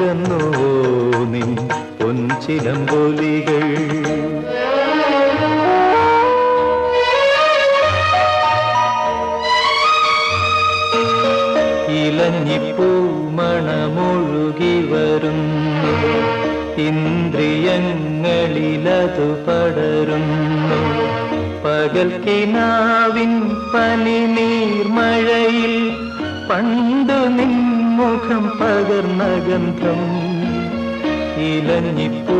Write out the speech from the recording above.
മറന്നുവോ നിൻ പൊൻചിലമ്പൊലികൾ? ഇലഞ്ഞിപ്പൂമണമൊഴുകി വരുന്നു, ഇന്ദ്രിയങ്ങളിലതു പടരുന്നു. പകൽ കിനാവിൻ പനിനീർമഴയിൽ പണ്ടു നിൻമുഖം പകർന്ന ഗന്ധം. ഇലഞ്ഞിപ്പൂ